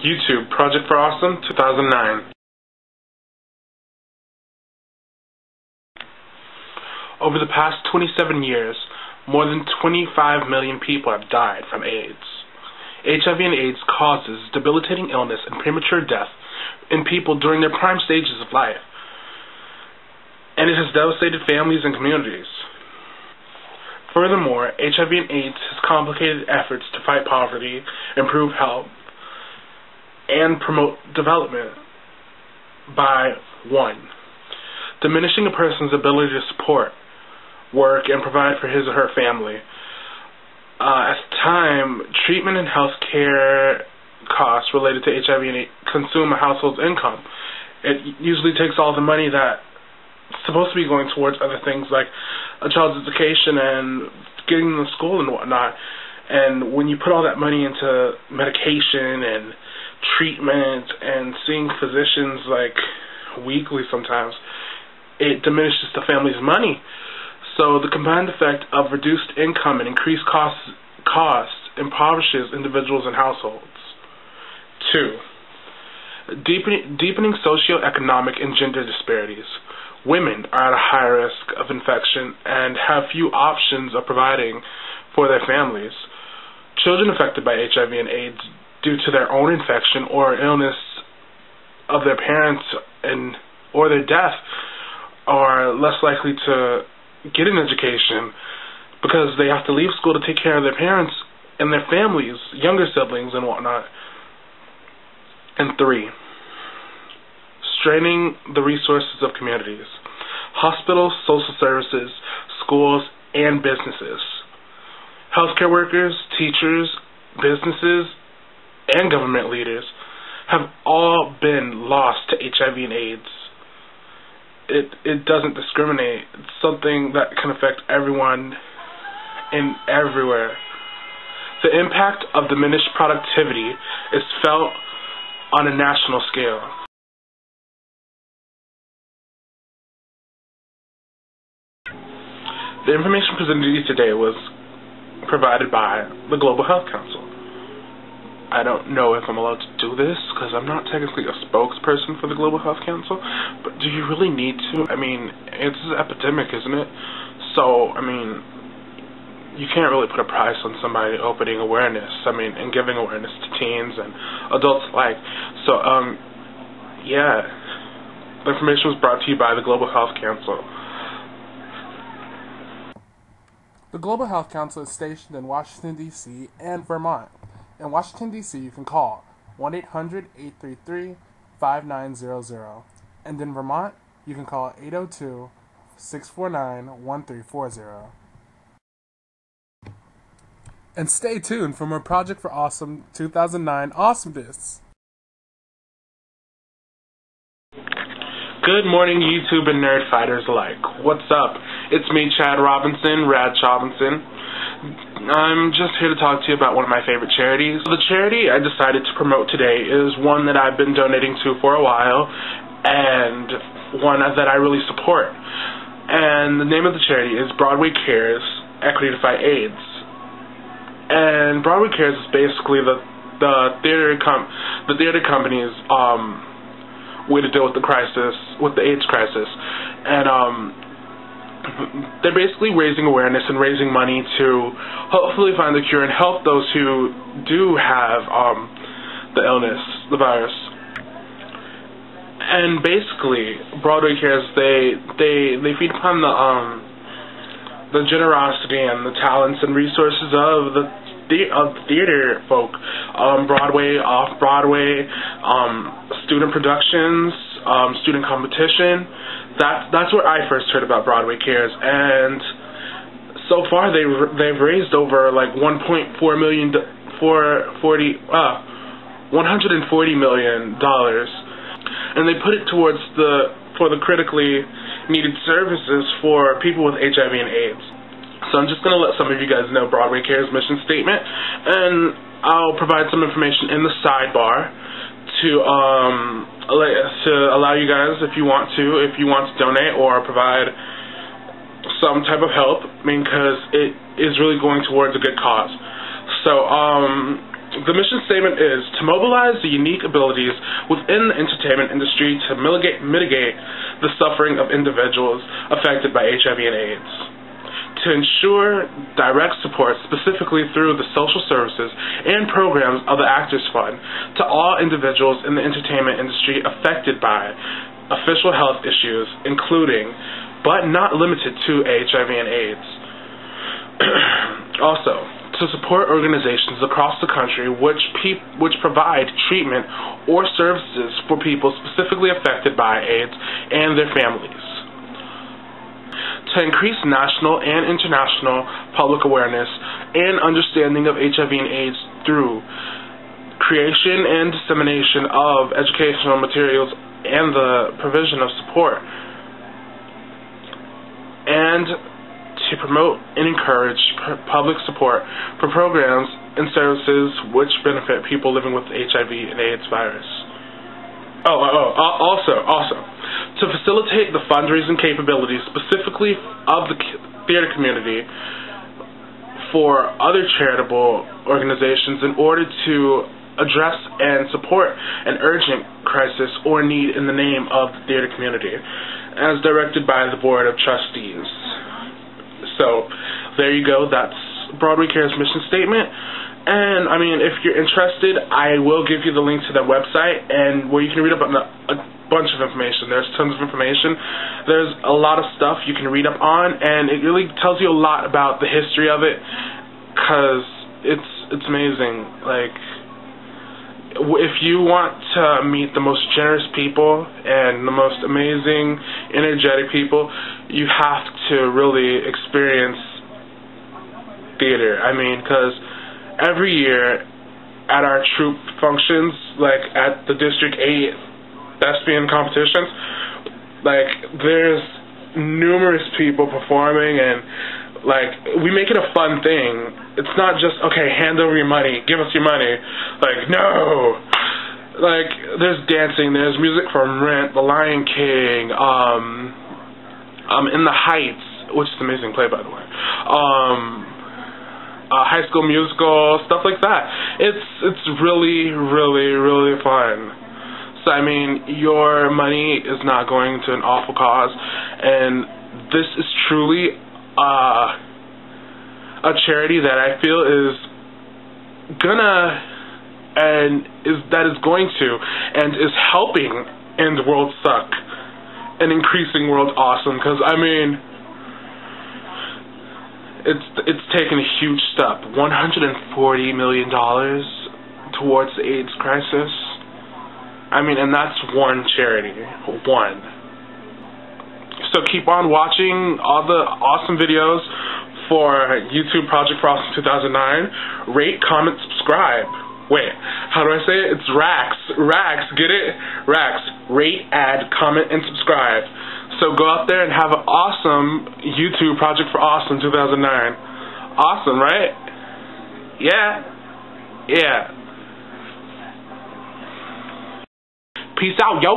YouTube, Project for Awesome, 2009. Over the past 27 years, more than 25 million people have died from AIDS. HIV and AIDS causes debilitating illness and premature death in people during their prime stages of life, and it has devastated families and communities. Furthermore, HIV and AIDS has complicated efforts to fight poverty, improve health, and promote development by 1. Diminishing a person's ability to support, work, and provide for his or her family. At the time, treatment and health care costs related to HIV and AIDS consume a household's income. It usually takes all the money that's supposed to be going towards other things like a child's education and getting them to school and whatnot. And when you put all that money into medication and treatment and seeing physicians like weekly sometimes, it diminishes the family's money. So the combined effect of reduced income and increased costs impoverishes individuals and households. 2. Deepening socioeconomic and gender disparities. Women are at a higher risk of infection and have few options of providing for their families. Children affected by HIV and AIDS due to their own infection or illness of their parents or their death are less likely to get an education because they have to leave school to take care of their parents and their families, younger siblings and whatnot. And 3. Straining the resources of communities. Hospitals, social services, schools, and businesses. Healthcare workers, teachers, businesses, and government leaders have all been lost to HIV and AIDS. It doesn't discriminate. It's something that can affect everyone and everywhere. The impact of diminished productivity is felt on a national scale. The information presented to you today was provided by the Global Health Council. I don't know if I'm allowed to do this because I'm not technically a spokesperson for the Global Health Council, but do you really need to? I mean, it's an epidemic, isn't it? So, I mean, you can't really put a price on somebody opening awareness, and giving awareness to teens and adults alike. So, yeah, the information was brought to you by the Global Health Council. The Global Health Council is stationed in Washington, D.C. and Vermont. In Washington, D.C., you can call 1-800-833-5900. And in Vermont, you can call 802-649-1340. And stay tuned for more Project for Awesome 2009 awesomeness. Good morning, YouTube and nerd fighters alike. What's up? It's me, Chad Robinson, Rad Robinson. I'm just here to talk to you about one of my favorite charities. The charity I decided to promote today is one that I've been donating to for a while, and one that I really support. And the name of the charity is Broadway Cares, Equity to Fight AIDS. And Broadway Cares is basically the theater company's way to deal with the AIDS crisis. And they're basically raising awareness and raising money to hopefully find the cure and help those who do have the illness, the virus. And basically, Broadway Cares, they feed upon the generosity and the talents and resources of the theater folk, Broadway, off-Broadway, student productions, student competition. That's where I first heard about Broadway Cares, and so far they've raised over like $140 million, and they put it towards for the critically needed services for people with HIV and AIDS. So I'm just going to let some of you guys know Broadway Cares mission statement, and I'll provide some information in the sidebar to allow you guys, if you want to donate or provide some type of help, because it is really going towards a good cause. So The mission statement is to mobilize the unique abilities within the entertainment industry to mitigate the suffering of individuals affected by HIV and AIDS, to ensure direct support specifically through the social services and programs of the Actors Fund to all individuals in the entertainment industry affected by official health issues, including, but not limited to, HIV and AIDS. Also, to support organizations across the country which provide treatment or services for people specifically affected by AIDS and their families. To increase national and international public awareness and understanding of HIV and AIDS through creation and dissemination of educational materials and the provision of support. And to promote and encourage public support for programs and services which benefit people living with the HIV and AIDS virus. Also, to facilitate the fundraising capabilities specifically of the theater community for other charitable organizations in order to address and support an urgent crisis or need in the name of the theater community, as directed by the Board of Trustees. So, there you go. That's Broadway Cares mission statement. And, I mean, if you're interested, I will give you the link to their website, and where you can read up on a bunch of information. There's tons of information. There's a lot of stuff you can read up on, and it really tells you a lot about the history of it, because it's amazing. Like, if you want to meet the most generous people and the most amazing, energetic people, you have to really experience theater. I mean, because every year at our troupe functions, like at the District 8 thespian competitions, like there's numerous people performing, and like we make it a fun thing. It's not just, okay, hand over your money, give us your money. Like, no. Like, there's dancing, there's music from Rent, The Lion King, In the Heights, which is an amazing play, by the way. High School Musical, stuff like that. It's really, really, really fun. So, I mean, your money is not going to an awful cause, and this is truly a charity that I feel is going to and is helping end World Suck and increasing World Awesome, because I mean it's taken a huge step, $140 million towards the AIDS crisis. I mean, and that's one charity, one. So keep on watching all the awesome videos for YouTube Project for Awesome 2009. Rate, comment, subscribe. Wait, how do I say it? It's RAX. RAX, get it? RAX. Rate, add, comment, and subscribe. So go out there and have an awesome YouTube Project for Awesome 2009. Awesome, right? Yeah. Yeah. Peace out, yo.